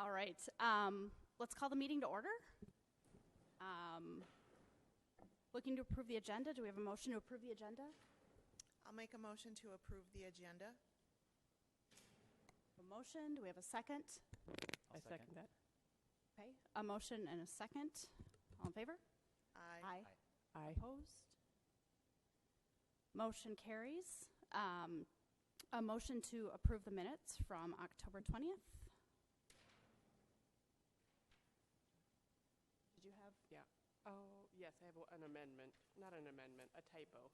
All right, let's call the meeting to order. Looking to approve the agenda. Do we have a motion to approve the agenda? I'll make a motion to approve the agenda. A motion. Do we have a second? I second that. Okay, a motion and a second. All in favor? Aye. Aye. Opposed? Motion carries. A motion to approve the minutes from October 20th. Did you have? Yeah. Oh, yes, I have an amendment. Not an amendment, a typo.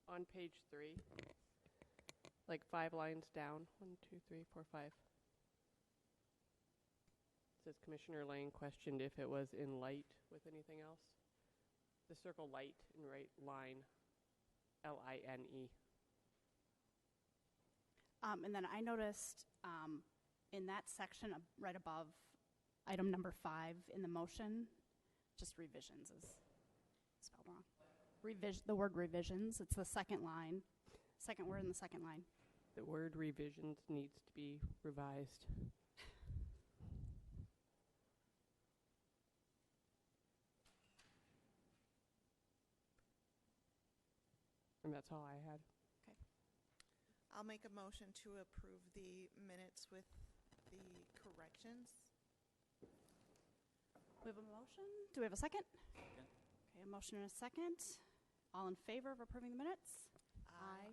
On page 3, like 5 lines down. 1, 2, 3, 4, 5. It says Commissioner Lane questioned if it was in light with anything else. The circle light in right line, L-I-N-E. And then I noticed in that section right above item number 5 in the motion, just revisions is spelled wrong. The word revisions, it's the second line, second word in the second line. The word revisions needs to be revised. And that's all I had. Okay. I'll make a motion to approve the minutes with the corrections. We have a motion. Do we have a second? Second. Okay, a motion and a second. All in favor of approving the minutes?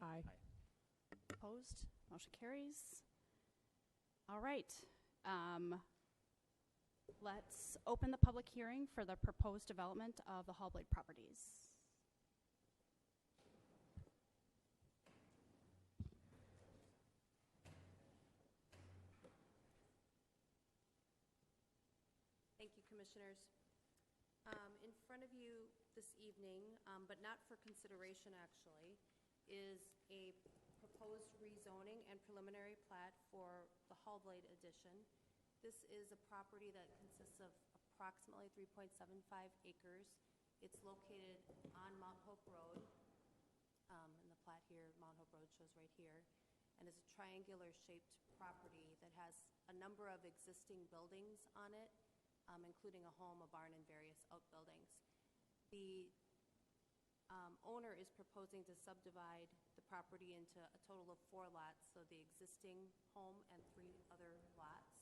Aye. Opposed? Motion carries. All right. Let's open the public hearing for the proposed development of the Hallblade properties. Thank you, Commissioners. In front of you this evening, but not for consideration actually, is a proposed rezoning and preliminary plat for the Hallblade addition. This is a property that consists of approximately 3.75 acres. It's located on Mount Hope Road. In the plat here, Mount Hope Road shows right here, and is a triangular shaped property that has a number of existing buildings on it, including a home, a barn, and various outbuildings. The owner is proposing to subdivide the property into a total of 4 lots, so the existing home and 3 other lots.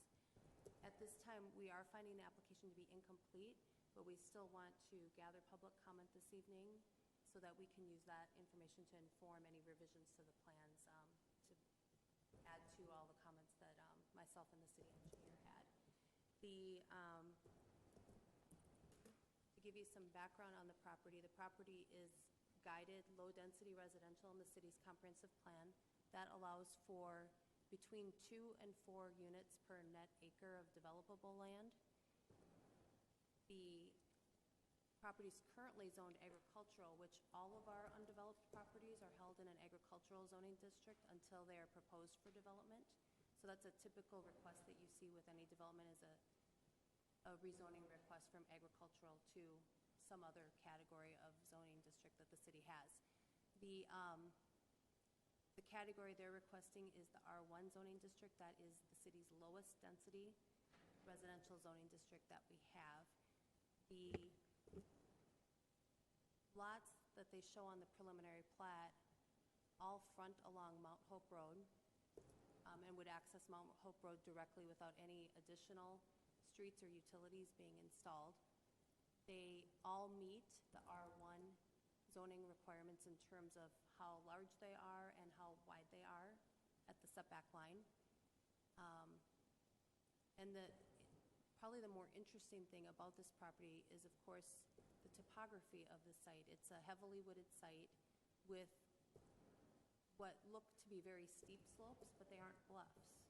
At this time, we are finding the application to be incomplete, but we still want to gather public comment this evening so that we can use that information to inform any revisions to the plans, to add to all the comments that myself and the city engineer had. To give you some background on the property is guided low-density residential in the city's comprehensive plan. That allows for between 2 and 4 units per net acre of developable land. The property is currently zoned agricultural, which all of our undeveloped properties are held in an agricultural zoning district until they are proposed for development. So that's a typical request that you see with any development, is a rezoning request from agricultural to some other category of zoning district that the city has. The category they're requesting is the R1 zoning district. That is the city's lowest density residential zoning district that we have. The lots that they show on the preliminary plat all front along Mount Hope Road, and would access Mount Hope Road directly without any additional streets or utilities being installed. They all meet the R1 zoning requirements in terms of how large they are and how wide they are at the setback line. And probably the more interesting thing about this property is, of course, the topography of the site. It's a heavily wooded site with what look to be very steep slopes, but they aren't bluffs.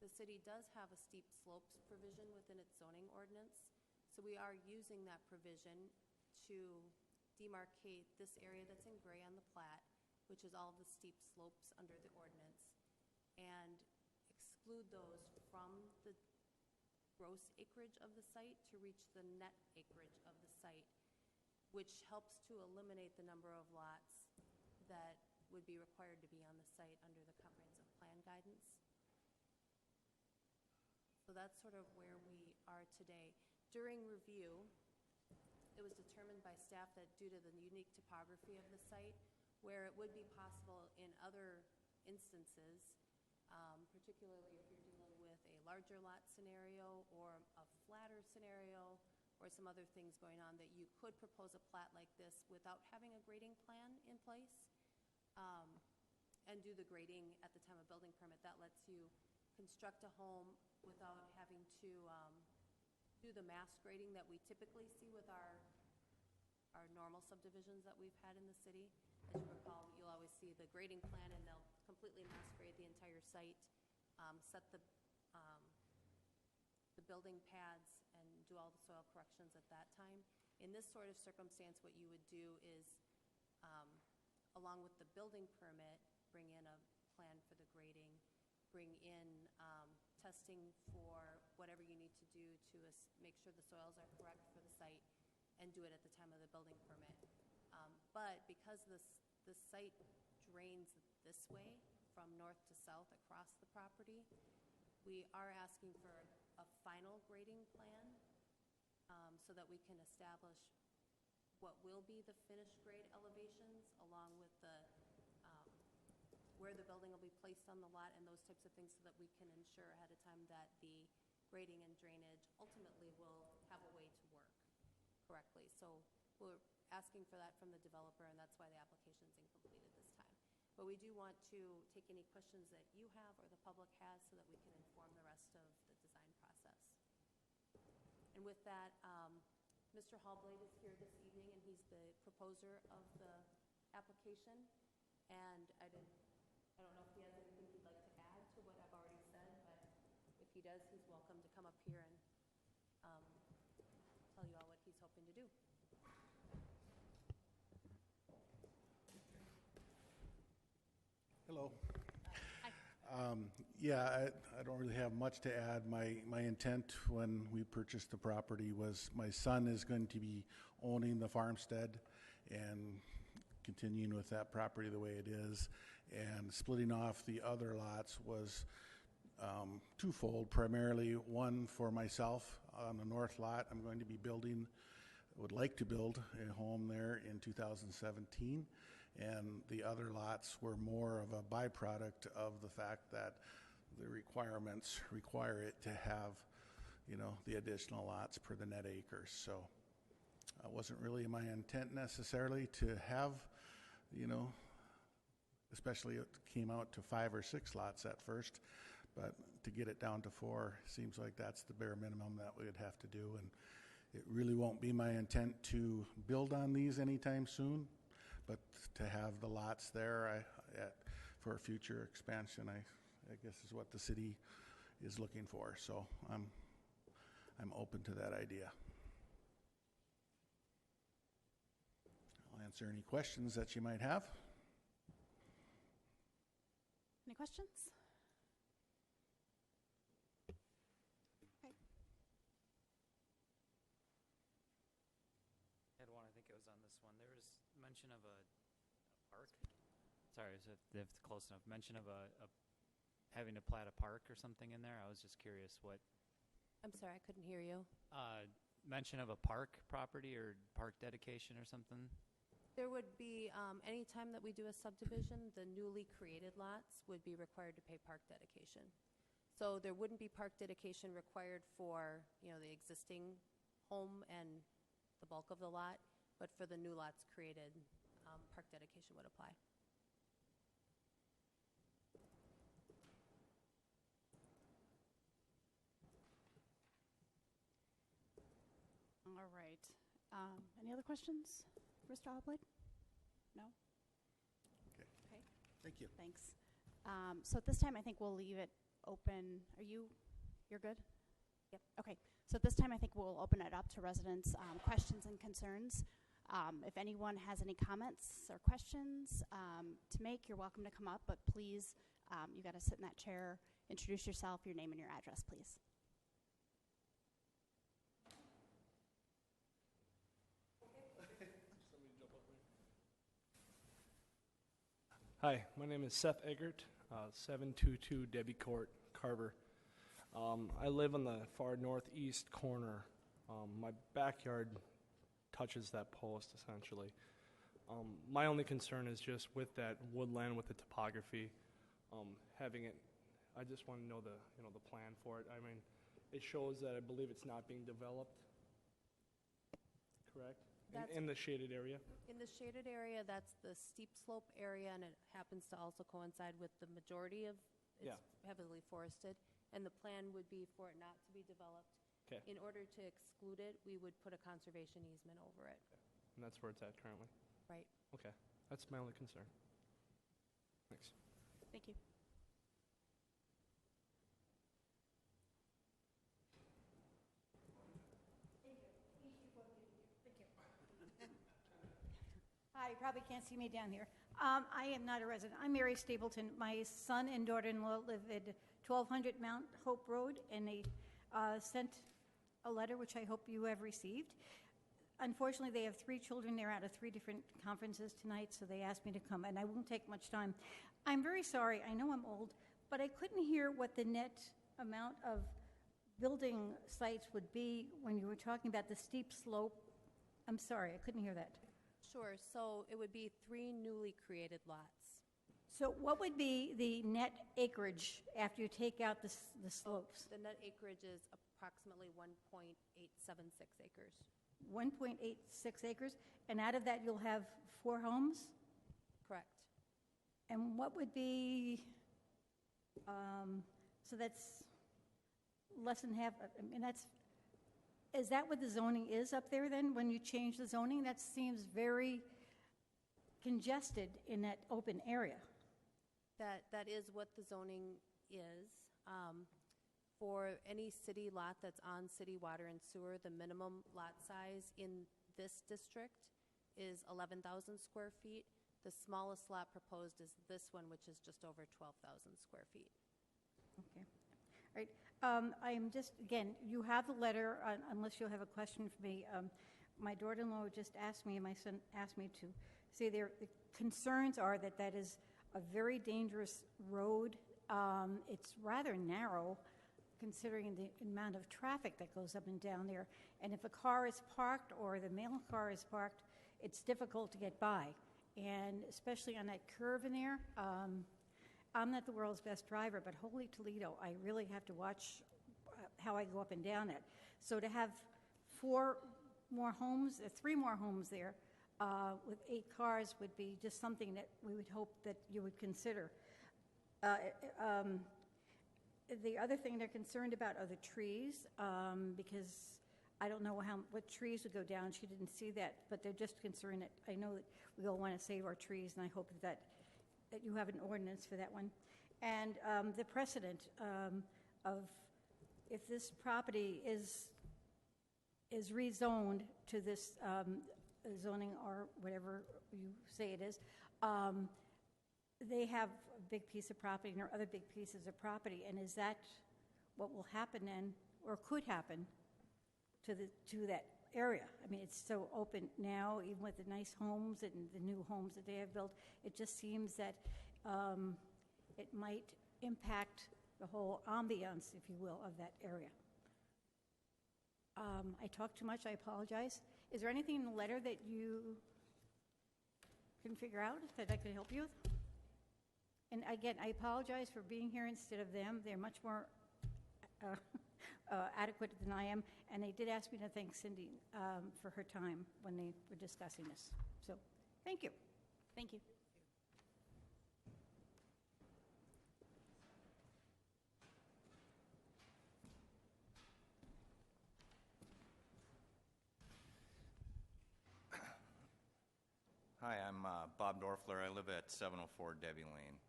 The city does have a steep slopes provision within its zoning ordinance, so we are using that provision to demarcate this area that's in gray on the plat, which is all the steep slopes under the ordinance, and exclude those from the gross acreage of the site to reach the net acreage of the site, which helps to eliminate the number of lots that would would be required to be on the site under the comprehensive plan guidance. So that's sort of where we are today. During review, it was determined by staff that due to the unique topography of the site, where it would be possible in other instances, particularly if you're dealing with a larger lot scenario or a flatter scenario or some other things going on, that you could propose a plat like this without having a grading plan in place, and do the grading at the time of building permit. That lets you construct a home without having to do the mass grading that we typically see with our normal subdivisions that we've had in the city. As you recall, you'll always see the grading plan, and they'll completely mass grade the entire site, set the building pads, and do all the soil corrections at that time. In this sort of circumstance, what you would do is, along with the building permit, bring in a plan for the grading, bring in testing for whatever you need to do to make sure the soils are correct for the site, and do it at the time of the building permit. But because the site drains this way from north to south across the property, we are asking for a final grading plan, so that we can establish what will be the finished grade elevations, along with the where the building will be placed on the lot and those types of things, so that we can ensure ahead of time that the grading and drainage ultimately will have a way to work correctly. So we're asking for that from the developer, and that's why the application is incomplete at this time. But we do want to take any questions that you have or the public has, so that we can inform the rest of the design process. And with that, Mr. Hallblade is here this evening, and he's the proposer of the application. And I don't know if he has anything he'd like to add to what I've already said, but if he does, he's welcome to come up here and tell you all what he's hoping to do. Hello. Hi. Yeah, I don't really have much to add. My intent when we purchased the property was my son is going to be owning the farmstead and continuing with that property the way it is. And splitting off the other lots was twofold. Primarily, one for myself on the north lot. I'm going to be would like to build a home there in 2017. And the other lots were more of a byproduct of the fact that the requirements require it to have, the additional lots per the net acres. So it wasn't really my intent necessarily to have, especially it came out to 5 or 6 lots at first, but to get it down to 4 seems like that's the bare minimum that we would have to do. And it really won't be my intent to build on these anytime soon, but to have the lots there for future expansion, I guess is what the city is looking for. So I'm open to that idea. I'll answer any questions that you might have. Any questions? Okay. I had one, I think it was on this one. There was mention of a park. Sorry, if it's close enough. Mention of having to plat a park or something in there. I was just curious what. I'm sorry, I couldn't hear you. Mention of a park property or park dedication or something. There would be, any time that we do a subdivision, the newly created lots would be required to pay park dedication. So there wouldn't be park dedication required for, the existing home and the bulk of the lot, but for the new lots created, park dedication would apply. All right. Any other questions, Mr. Hallblade? No? Okay. Okay, Thank you. thanks. So at this time, I think we'll leave it open. You're good? Yep. Okay. So at this time, I think we'll open it up to residents' questions and concerns. If anyone has any comments or questions to make, you're welcome to come up, but please, you got to sit in that chair, introduce yourself, your name and your address, please. Hi, my name is Seth Eggert, 722 Debbie Court, Carver. I live on the far northeast corner. My backyard touches that post, essentially. My only concern is just with that woodland, with the topography, having it. I just want to know the plan for it. I mean, it shows that I believe it's not being developed. Correct? That's- In the shaded area. In the shaded area, that's the steep slope area, and it happens to also coincide with the majority of, Yeah. it's heavily forested, and the plan would be for it not to be developed. 'Kay. In order to exclude it, we would put a conservation easement over it. And that's where it's at currently. Right. Okay, that's my only concern. Thanks. Thank you. Hi, you probably can't see me down here. I am not a resident. I'm Mary Stapleton. My son and daughter-in-law live at 1200 Mount Hope Road, and they sent a letter, which I hope you have received. Unfortunately, they have 3 children. They're out of 3 different conferences tonight, so they asked me to come, and I won't take much time. I'm very sorry. I know I'm old, but I couldn't hear what the net amount of building sites would be when you were talking about the steep slope. I'm sorry, I couldn't hear that. Sure, so it would be 3 newly created lots. So what would be the net acreage after you take out the slopes? The net acreage is approximately 1.876 acres. 1.86 acres, and out of that you'll have 4 homes? Correct. And what would be, so that's less than half, I mean, is that what the zoning is up there then, when you change the zoning? That seems very congested in that open area. That is what the zoning is. For any city lot that's on city water and sewer, the minimum lot size in this district is 11,000 square feet. The smallest lot proposed is this one, which is just over 12,000 square feet. Okay. All right. I am just, again, you have the letter, unless you have a question for me. My daughter-in-law just asked me, and my son asked me to say the concerns are that that is a very dangerous road. It's rather narrow, considering the amount of traffic that goes up and down there. And if a car is parked or the mail car is parked, it's difficult to get by. And especially on that curve in there, I'm not the world's best driver, but holy Toledo, I really have to watch how I go up and down it. So to have 3 more homes there with 8 cars would be just something that we would hope that you would consider. The other thing they're concerned about are the trees, because I don't know what trees would go down. She didn't see that, but they're just concerned that I know that we all want to save our trees, and I hope that you have an ordinance for that one. And the precedent of if this property is rezoned to this zoning or whatever you say it is, they have a big piece of property, and there are other big pieces of property, and is that what will happen then, or could happen to that area? I mean, it's so open now, even with the nice homes and the new homes that they have built. It just seems that it might impact the whole ambiance, if you will, of that area. I talked too much, I apologize. Is there anything in the letter that you can figure out that I could help you with? And again, I apologize for being here instead of them. They're much more adequate than I am, and they did ask me to thank Cindy for her time when they were discussing this. So, thank you. Thank you. Hi, I'm Bob Dorfler. I live at 704 Debbie Lane.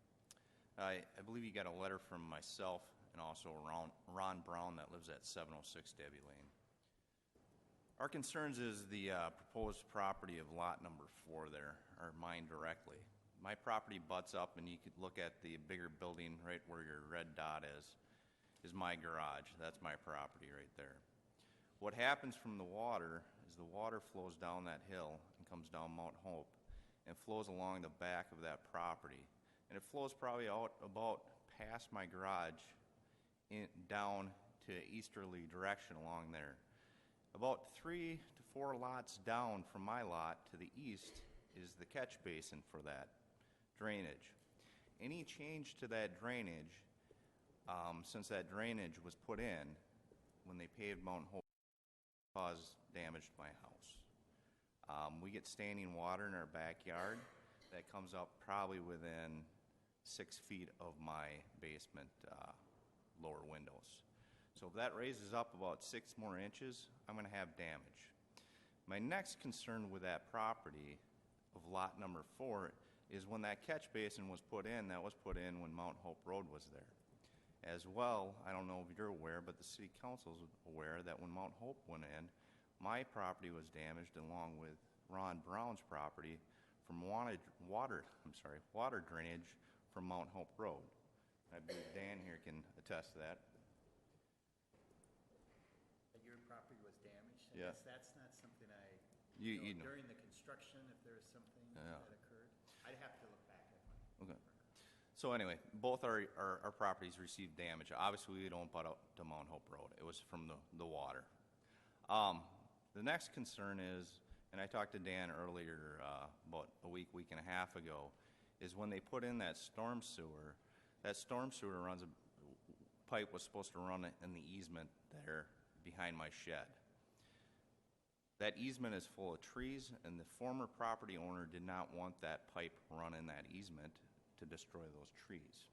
I believe you got a letter from myself and also Ron Brown that lives at 706 Debbie Lane. Our concerns is the proposed property of lot number 4 there, are mine directly. My property butts up, and you could look at the bigger building right where your red dot is my garage. That's my property right there. What happens from the water is the water flows down that hill and comes down Mount Hope and flows along the back of that property. And it flows probably out about past my garage down to easterly direction along there. About 3 to 4 lots down from my lot to the east is the catch basin for that drainage. Any change to that drainage, since that drainage was put in when they paved Mount Hope, caused damage to my house. We get standing water in our backyard that comes up probably within 6 feet of my basement lower windows. So if that raises up about 6 more inches, I'm going to have damage. My next concern with that property of lot number 4 is when that catch basin was put in, that was put in when Mount Hope Road was there. As well, I don't know if you're aware, but the city council is aware that when Mount Hope went in, my property was damaged along with Ron Brown's property from water drainage from Mount Hope Road. I believe Dan here can attest to that. Your property was damaged? I Yeah. guess that's not something You know. during the construction, if there was something that occurred. I'd have to look back at my Okay. So anyway, both our properties received damage. Obviously, we don't butt up to Mount Hope Road. It was from the water. The next concern is, and I talked to Dan earlier about a week and a half ago, is when they put in that storm sewer runs, a pipe was supposed to run in the easement there behind my shed. That easement is full of trees, and the former property owner did not want that pipe run in that easement to destroy those trees.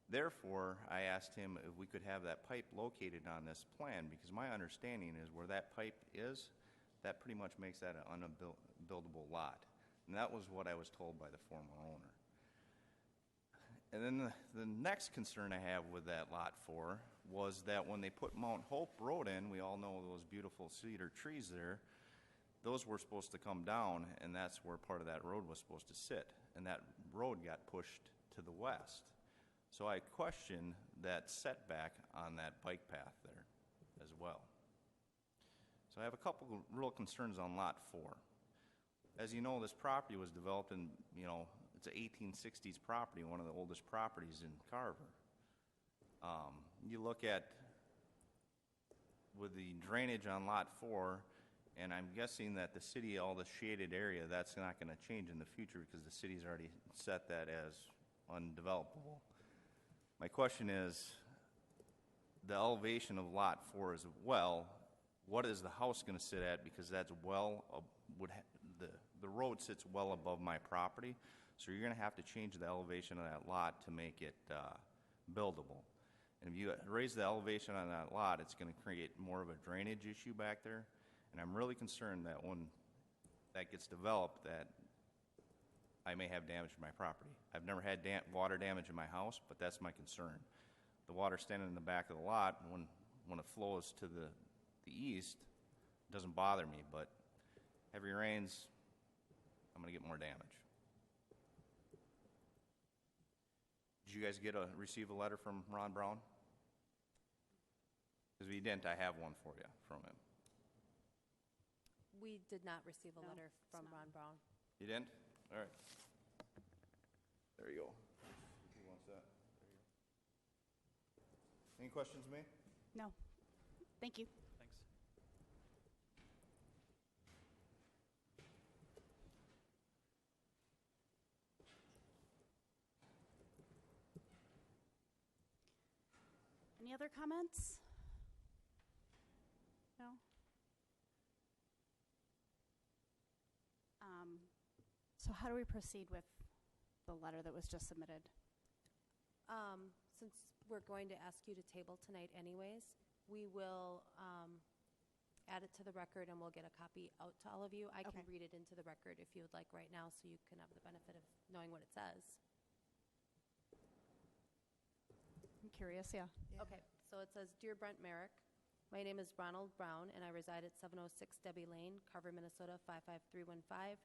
Therefore, I asked him if we could have that pipe located on this plan, because my understanding is where that pipe is, that pretty much makes that an unbuildable lot. And that was what I was told by the former owner. And then the next concern I have with that lot 4 was that when they put Mount Hope Road in, we all know those beautiful cedar trees there, those were supposed to come down, and that's where part of that road was supposed to sit. And that road got pushed to the west. So I question that setback on that bike path there as well. So I have a couple of real concerns on lot 4. As you know, this property was developed in, it's an 1860s property, one of the oldest properties in Carver. You look at, with the drainage on lot 4, and I'm guessing that the city, all the shaded area, that's not going to change in the future because the city's already set that as undevelopable. My question is, the elevation of lot 4 as well, what is the house going to sit at? Because that's the road sits well above my property, so you're going to have to change the elevation of that lot to make it buildable. And if you raise the elevation on that lot, it's going to create more of a drainage issue back there. And I'm really concerned that when that gets developed, that I may have damage to my property. I've never had water damage in my house, but that's my concern. The water standing in the back of the lot, when it flows to the east, doesn't bother me, but heavy rains, I'm going to get more damage. Did you guys receive a letter from Ron Brown? Because if you didn't, I have one for you from him. We did not receive a No, letter it's from not. Ron Brown. You didn't? All right. There you go. Who wants that? There you go. Any questions, me? No. Thank you. Thanks. Any other comments? No? So how do we proceed with the letter that was just submitted? Since we're going to ask you to table tonight anyways, we will add it to the record and we'll get a copy out to all of you. I can Okay. read it into the record if you would like right now so you can have the benefit of knowing what it says. I'm curious, yeah. Okay, so it says, Dear Brent Merrick, my name is Ronald Brown, and I reside at 706 Debbie Lane, Carver, Minnesota, 55315.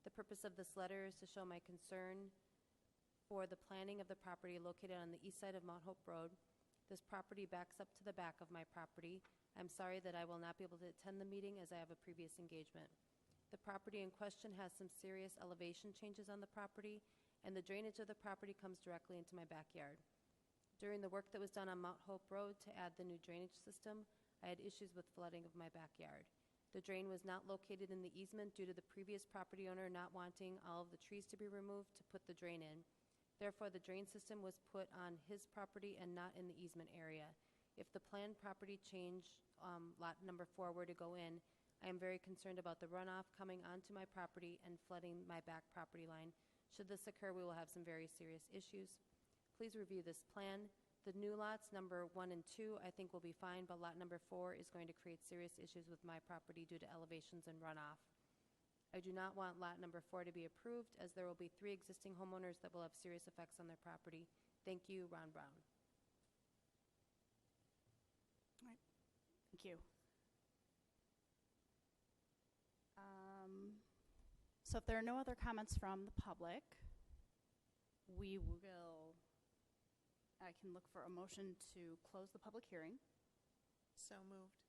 The purpose of this letter is to show my concern for the planning of the property located on the east side of Mount Hope Road. This property backs up to the back of my property. I'm sorry that I will not be able to attend the meeting as I have a previous engagement. The property in question has some serious elevation changes on the property, and the drainage of the property comes directly into my backyard. During the work that was done on Mount Hope Road to add the new drainage system, I had issues with flooding of my backyard. The drain was not located in the easement due to the previous property owner not wanting all of the trees to be removed to put the drain in. Therefore, the drain system was put on his property and not in the easement area. If the planned property change, lot number 4, were to go in, I am very concerned about the runoff coming onto my property and flooding my back property line. Should this occur, we will have some very serious issues. Please review this plan. The new lots, number 1 and 2, I think will be fine, but lot number 4 is going to create serious issues with my property due to elevations and runoff. I do not want lot number 4 to be approved, as there will be 3 existing homeowners that will have serious effects on their property. Thank you, Ron Brown. All right. Thank you. So if there are no other comments from the public, I can look for a motion to close the public hearing. So moved.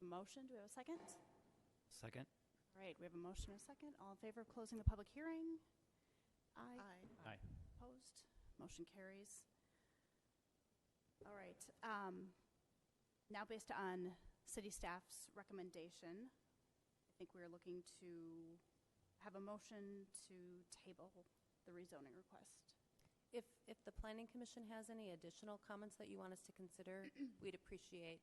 Motion, do we have a second? Second? All right, we have a motion and a second. All in favor of closing the public hearing? Aye. Aye. Aye. Opposed? Motion carries. All right. Now, based on city staff's recommendation, I think we're looking to have a motion to table the rezoning request. If the Planning Commission has any additional comments that you want us to consider, we'd appreciate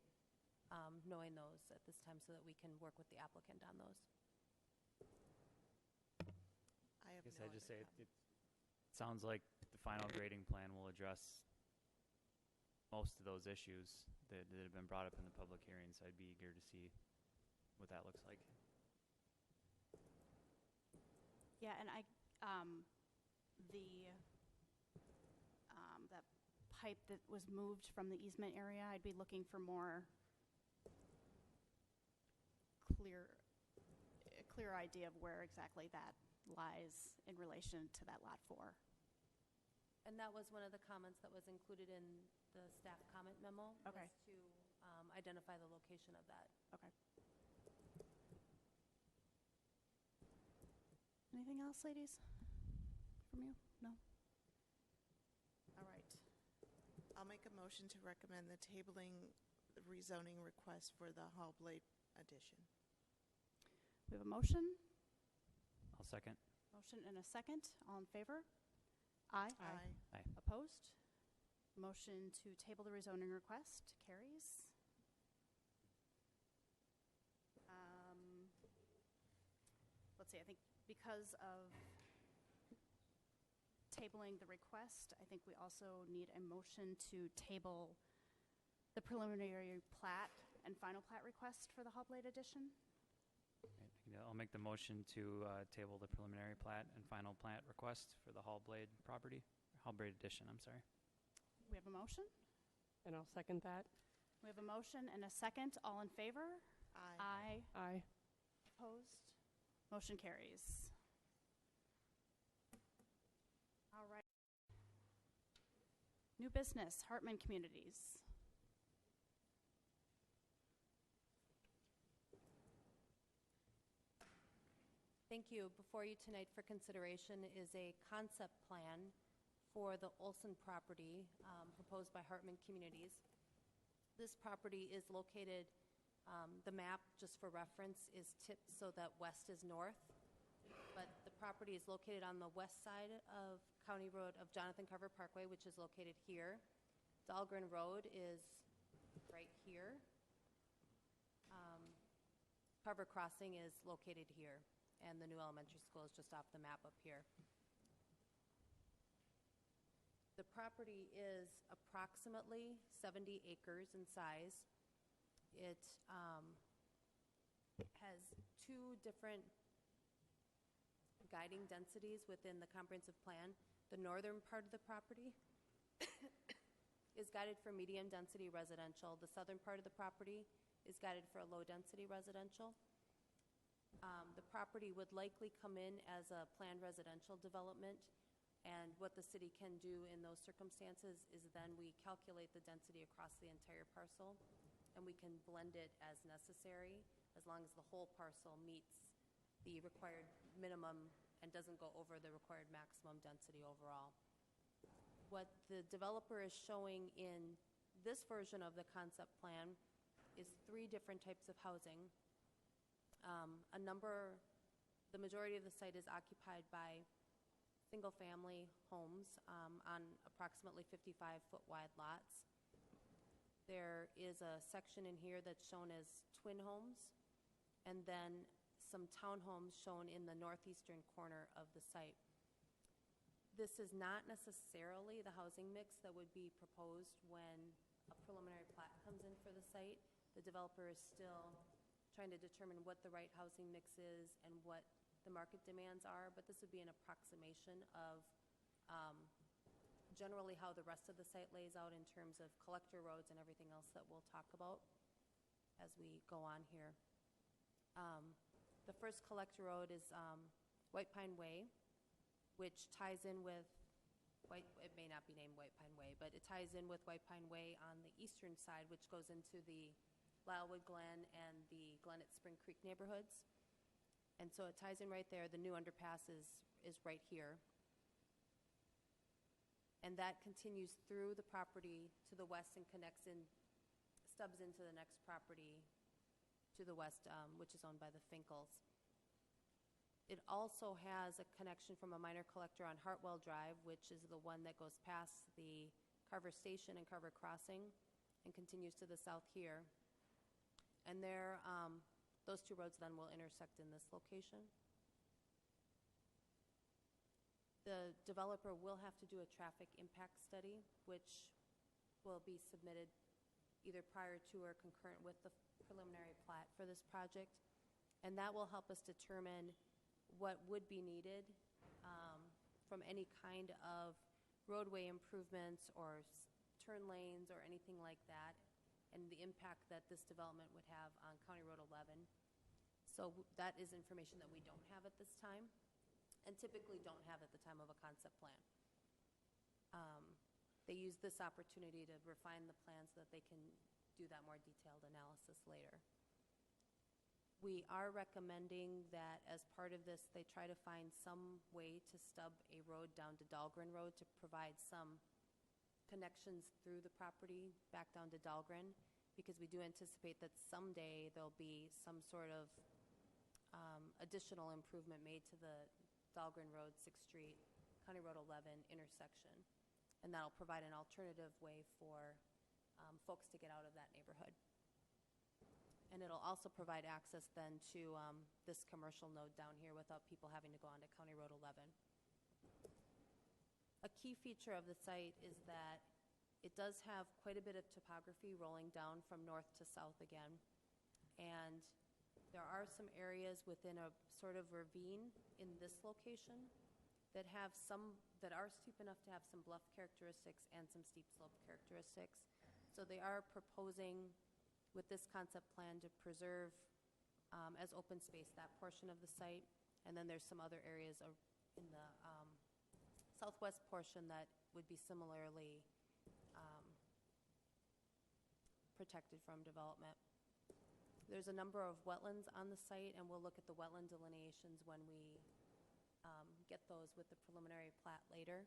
knowing those at this time so that we can work with the applicant on those. I have I guess no I'd just other say comment. it sounds like the final grading plan will address most of those issues that have been brought up in the public hearing, so I'd be eager to see what that looks like. Yeah, and that pipe that was moved from the easement area, I'd be looking for a clear idea of where exactly that lies in relation to that lot 4. And that was one of the comments that was included in the staff comment memo. Okay. Was to identify the location of that. Okay. Anything else, ladies? From you? No? All right. I'll make a motion to recommend the tabling the rezoning request for the Hall Blade addition. We have a motion. I'll second. Motion and a second. All in favor? Aye. Aye. Opposed? Motion to table the rezoning request carries. Let's see, I think because of tabling the request, I think we also need a motion to table the preliminary plat and final plat request for the Hall Blade addition. Right, I'll make the motion to table the preliminary plat and final plat request for the Hall Blade property, Hall Blade addition, I'm sorry. We have a motion. And I'll second that. We have a motion and a second. All in favor? Aye. Aye. Aye. Opposed? Motion carries. All right. New business, Hartman Communities. Thank you. Before you tonight for consideration is a concept plan for the Olson property proposed by Hartman Communities. This property is located, the map, just for reference, is tipped so that west is north, but the property is located on the west side of County Road of Jonathan Carver Parkway, which is located here. Dahlgren Road is right here. Carver Crossing is located here, and the new elementary school is just off the map up here. The property is approximately 70 acres in size. It has 2 different guiding densities within the comprehensive plan. The northern part of the property is guided for medium density residential. The southern part of the property is guided for a low density residential. The property would likely come in as a planned residential development, and what the city can do in those circumstances is then we calculate the density across the entire parcel, and we can blend it as necessary as long as the whole parcel meets the required minimum and doesn't go over the required maximum density overall. What the developer is showing in this version of the concept plan is 3 different types of housing. The majority of the site is occupied by single-family homes on approximately 55-foot wide lots. There is a section in here that's shown as twin homes, and then some townhomes shown in the northeastern corner of the site. This is not necessarily the housing mix that would be proposed when a preliminary plat comes in for the site. The developer is still trying to determine what the right housing mix is and what the market demands are, but this would be an approximation of generally how the rest of the site lays out in terms of collector roads and everything else that we'll talk about as we go on here. The first collector road is White Pine Way, which ties in with it may not be named White Pine Way, but it ties in with White Pine Way on the eastern side, which goes into the Lylewood Glen and the Glen at Spring Creek neighborhoods. And so it ties in right there. The new underpass is right here. And that continues through the property to the west and connects in, stubs into the next property to the west, which is owned by the Finkels. It also has a connection from a minor collector on Hartwell Drive, which is the one that goes past the Carver Station and Carver Crossing and continues to the south here. And there, those 2 roads then will intersect in this location. The developer will have to do a traffic impact study, which will be submitted either prior to or concurrent with the preliminary plat for this project. And that will help us determine what would be needed from any kind of roadway improvements or turn lanes or anything like that, and the impact that this development would have on County Road 11. So that is information that we don't have at this time, and typically don't have at the time of a concept plan. They use this opportunity to refine the plan so that they can do that more detailed analysis later. We are recommending that as part of this, they try to find some way to stub a road down to Dahlgren Road to provide some connections through the property back down to Dahlgren, because we do anticipate that someday there'll be some sort of additional improvement made to the Dahlgren Road, 6th Street, County Road 11 intersection. And that'll provide an alternative way for folks to get out of that neighborhood. And it'll also provide access then to this commercial node down here without people having to go onto County Road 11. A key feature of the site is that it does have quite a bit of topography rolling down from north to south again. And there are some areas within a sort of ravine in this location that have that are steep enough to have some bluff characteristics and some steep slope characteristics. So they are proposing with this concept plan to preserve as open space that portion of the site. And then there's some other areas in the southwest portion that would be similarly protected from development. There's a number of wetlands on the site, and we'll look at the wetland delineations when we get those with the preliminary plat later.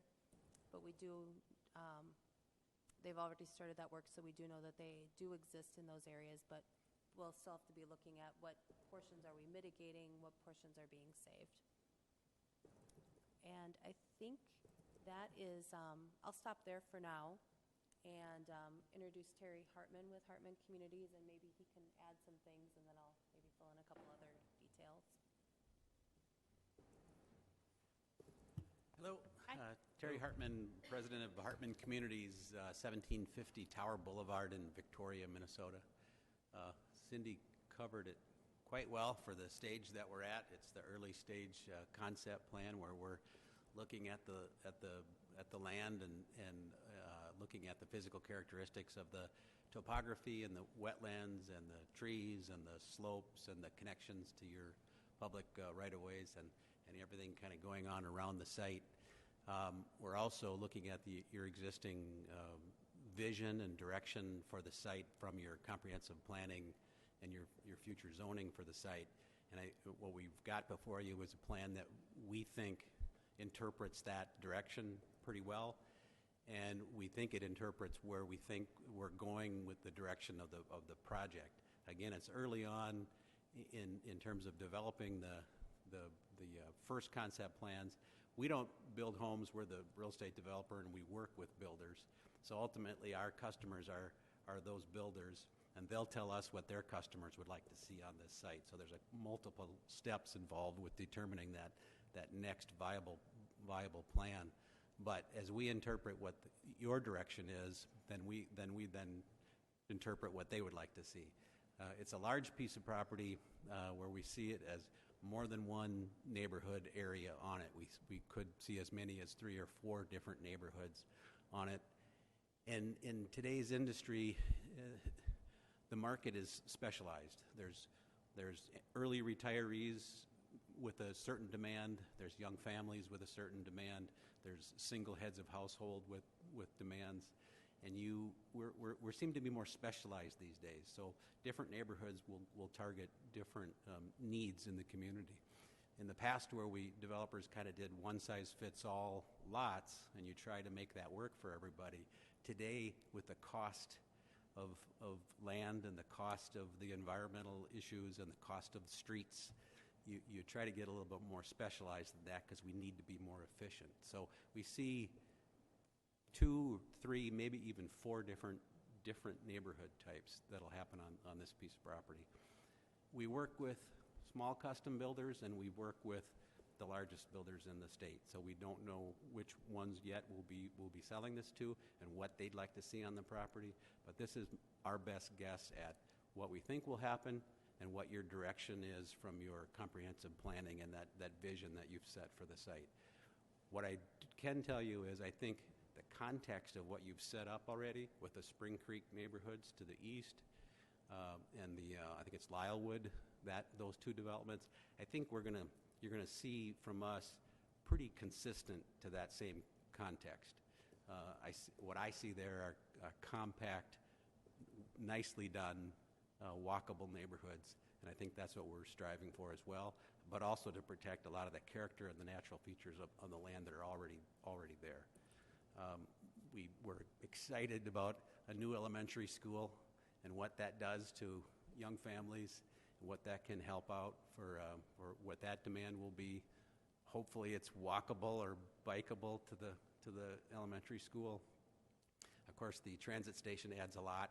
But we do, they've already started that work, so we do know that they do exist in those areas, but we'll still have to be looking at what portions are we mitigating, what portions are being saved. And I think that is, I'll stop there for now and introduce Terry Hartman with Hartman Communities, and maybe he can add some things, and then I'll maybe fill in a couple other details. Hello. Terry Hartman, president of Hartman Communities, 1750 Tower Boulevard in Victoria, Minnesota. Cindy covered it quite well for the stage that we're at. It's the early stage concept plan where we're looking at the land and looking at the physical characteristics of the topography and the wetlands and the trees and the slopes and the connections to your public right-of-ways and everything kind of going on around the site. We're also looking at your existing vision and direction for the site from your comprehensive planning and your future zoning for the site. And what we've got before you is a plan that we think interprets that direction pretty well, and we think it interprets where we think we're going with the direction of the project. Again, it's early on in terms of developing the first concept plans. We don't build homes. We're the real estate developer, and we work with builders. So ultimately, our customers are those builders, and they'll tell us what their customers would like to see on this site. So there's multiple steps involved with determining that next viable plan. But as we interpret what your direction is, then we interpret what they would like to see. It's a large piece of property where we see it as more than one neighborhood area on it. We could see as many as 3 or 4 different neighborhoods on it. And in today's industry, the market is specialized. There's early retirees with a certain demand. There's young families with a certain demand. There's single heads of household with demands. And we seem to be more specialized these days. So different neighborhoods will target different needs in the community. In the past, where developers kind of did one-size-fits-all lots, and you try to make that work for everybody, today, with the cost of land and the cost of the environmental issues and the cost of streets, you try to get a little bit more specialized than that because we need to be more efficient. So we see 2, 3, maybe even 4 different neighborhood types that'll happen on this piece of property. We work with small custom builders, and we work with the largest builders in the state. So we don't know which ones yet we'll be selling this to and what they'd like to see on the property. But this is our best guess at what we think will happen and what your direction is from your comprehensive planning and that vision that you've set for the site. What I can tell you is I think the context of what you've set up already with the Spring Creek neighborhoods to the east and I think it's Lylewood, those 2 developments, I think you're going to see from us pretty consistent to that same context. What I see there are compact, nicely done, walkable neighborhoods, and I think that's what we're striving for as well, but also to protect a lot of the character and the natural features of the land that are already there. We were excited about a new elementary school and what that does to young families and what that can help out for what that demand will be. Hopefully it's walkable or bikeable to the elementary school. Of course, the transit station adds a lot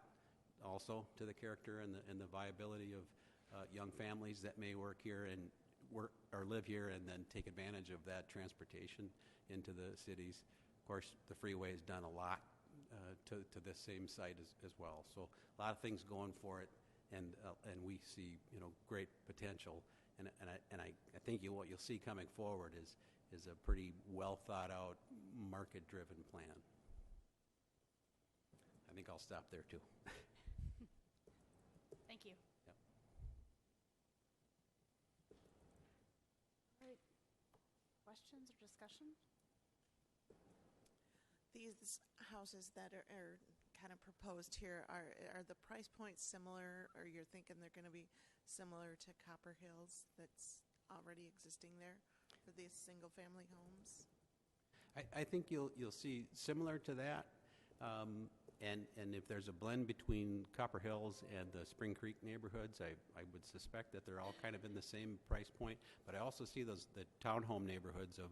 also to the character and the viability of young families that may work here and work or live here and then take advantage of that transportation into the cities. Of course, the freeway has done a lot to this same site as well. So a lot of things going for it, and we see great potential. And I think what you'll see coming forward is a pretty well thought out, market driven plan. I think I'll stop there too. Thank you. Yep. All right. Questions or discussion? These houses that are kind of proposed here, are the price points similar, or you're thinking they're going to be similar to Copper Hills that's already existing there for these single-family homes? I think you'll see similar to that, and if there's a blend between Copper Hills and the Spring Creek neighborhoods, I would suspect that they're all kind of in the same price point. But I also see the townhome neighborhoods of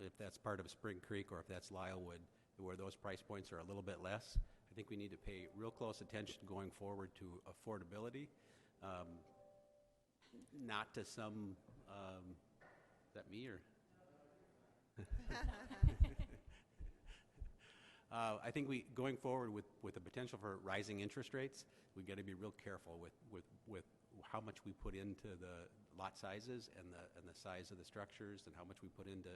if that's part of Spring Creek or if that's Lylewood, where those price points are a little bit less. I think we need to pay real close attention going forward to affordability, not to some. Is that me or? I think going forward with the potential for rising interest rates, we've got to be real careful with how much we put into the lot sizes and the size of the structures and how much we put into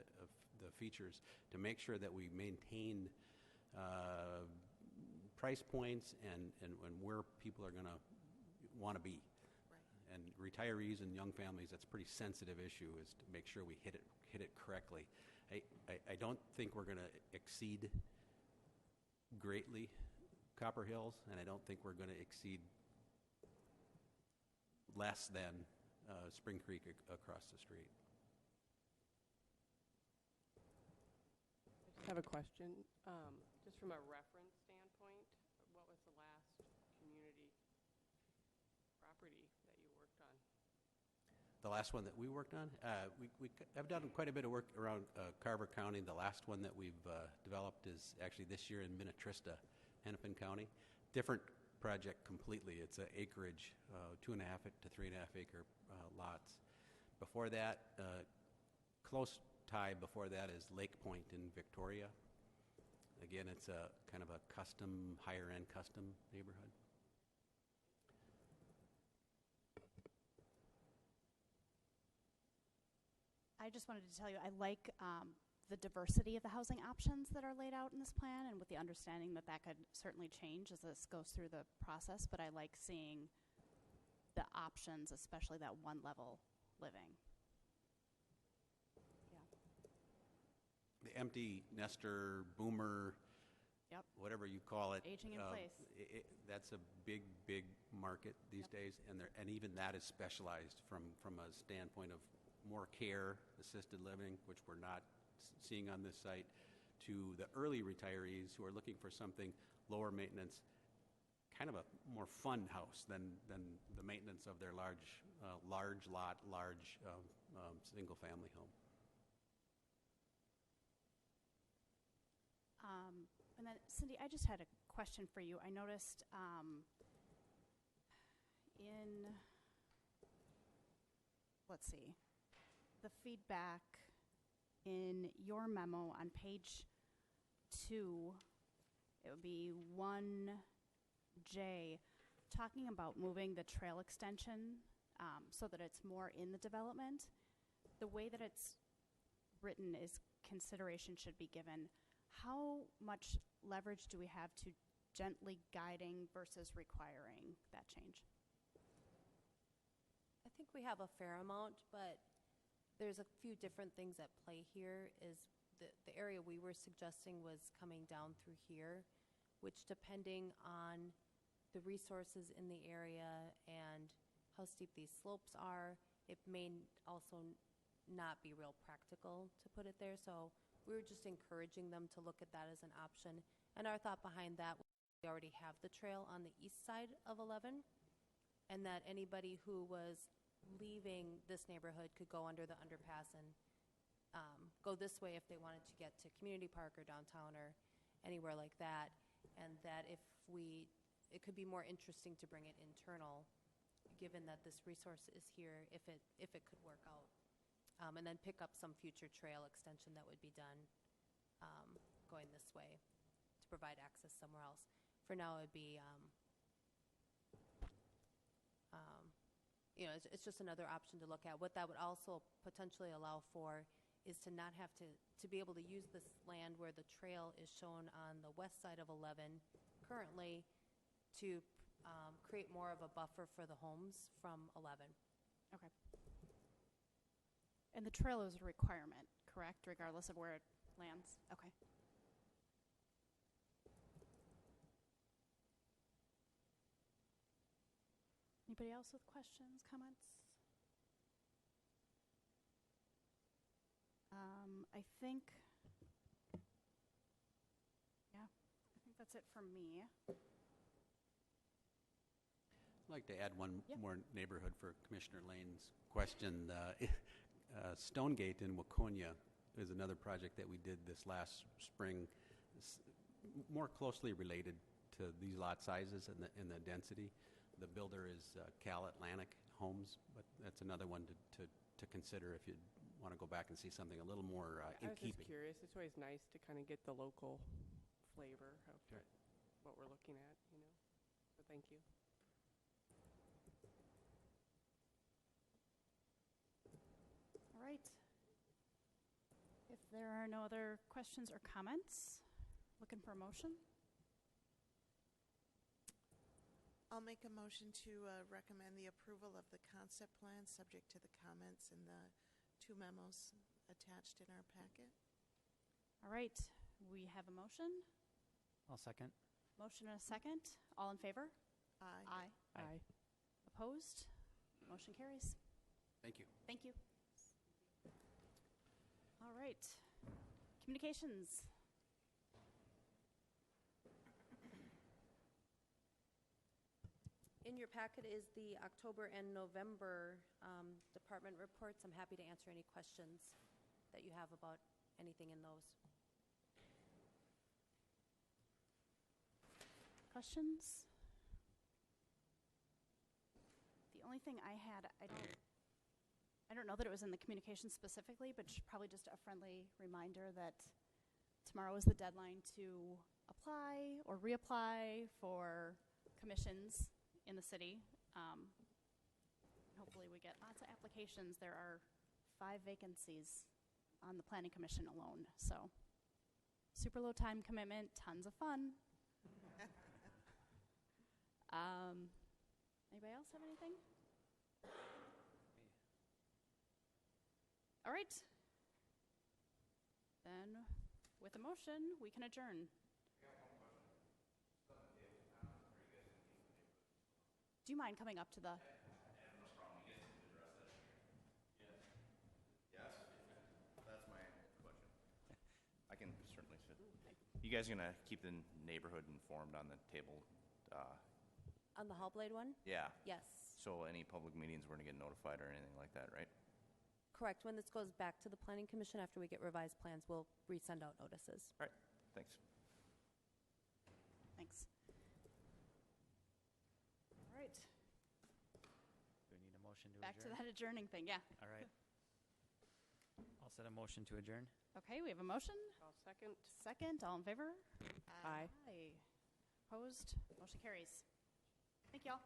the features to make sure that we maintain price points and where people are going to want to be. Right. And retirees and young families, that's a pretty sensitive issue, is to make sure we hit it correctly. I don't think we're going to exceed greatly Copper Hills, and I don't think we're going to exceed less than Spring Creek across the street. I have a question. Just from a reference standpoint, what was the last community property that you worked on? The last one that we worked on, I've done quite a bit of work around Carver County. The last one that we've developed is actually this year in Minnetrista, Hennepin County. Different project completely. It's an acreage, 2.5 to 3.5 acre lots. Before that, close tie before that is Lake Point in Victoria. Again, it's a kind of a custom, higher-end custom neighborhood. I just wanted to tell you, I like the diversity of the housing options that are laid out in this plan, and with the understanding that that could certainly change as this goes through the process, but I like seeing the options, especially that one-level living. The empty nester, boomer, Yep. whatever you call it. Aging in place. That's a big, big market these days, and even that is specialized from a standpoint of more care, assisted living, which we're not seeing on this site, to the early retirees who are looking for something lower maintenance, kind of a more fun house than the maintenance of their large lot, large single-family home. And then, Cindy, I just had a question for you. I noticed let's see, the feedback in your memo on page 2, it would be 1J, talking about moving the trail extension so that it's more in the development. The way that it's written is consideration should be given. How much leverage do we have to gently guiding versus requiring that change? I think we have a fair amount, but there's a few different things at play here. Is the area we were suggesting was coming down through here, which depending on the resources in the area and how steep these slopes are, it may also not be real practical to put it there. So we were just encouraging them to look at that as an option. And our thought behind that was we already have the trail on the east side of 11, and that anybody who was leaving this neighborhood could go under the underpass and go this way if they wanted to get to Community Park or downtown or anywhere like that. And that it could be more interesting to bring it internal, given that this resource is here, if it could work out. And then pick up some future trail extension that would be done going this way to provide access somewhere else. For now, it would be, it's just another option to look at. What that would also potentially allow for is to not have to be able to use this land where the trail is shown on the west side of 11 currently to create more of a buffer for the homes from 11. Okay. And the trail is a requirement, correct, regardless of where it lands? Okay. Anybody else with questions, comments? I think that's it from me. I'd like to add one Yep. more neighborhood for Commissioner Lane's question. Stonegate in Waconia is another project that we did this last spring, more closely related to these lot sizes and the density. The builder is Cal Atlantic Homes, but that's another one to consider if you want to go back and see something a little more in I was keeping. just curious. It's always nice to kind of get the local flavor of Right. what we're looking at, So thank you. All right. If there are no other questions or comments, looking for a motion? I'll make a motion to recommend the approval of the concept plan, subject to the comments in the 2 memos attached in our packet. All right. We have a motion. I'll second. Motion and a second. All in favor? Aye. Aye. Aye. Opposed? Motion carries. Thank you. Thank you. All right. Communications. In your packet is the October and November department reports. I'm happy to answer any questions that you have about anything in those. Questions? The only thing I had, I don't know that it was in the communication specifically, but probably just a friendly reminder that tomorrow is the deadline to apply or reapply for commissions in the city. Hopefully we get lots of applications. There are 5 vacancies on the Planning Commission alone, so super low time commitment, tons of fun. Anybody else have anything? All right. Then, with a motion, we can adjourn. Do you mind coming up to the... That's my question. I can certainly sit. You guys gonna keep the neighborhood informed on the table? On the Hallblade one? Yeah. Yes. So any public meetings we're gonna get notified or anything like that, right? Correct. When this goes back to the Planning Commission after we get revised plans, we'll resend out notices. All right. Thanks. Thanks. All right. Do we need a motion to Back to adjourn? that adjourning thing, yeah. All right. I'll set a motion to adjourn. Okay, we have a motion. I'll second. Second, all in favor? Aye. Aye. Opposed? Motion carries. Thank you all.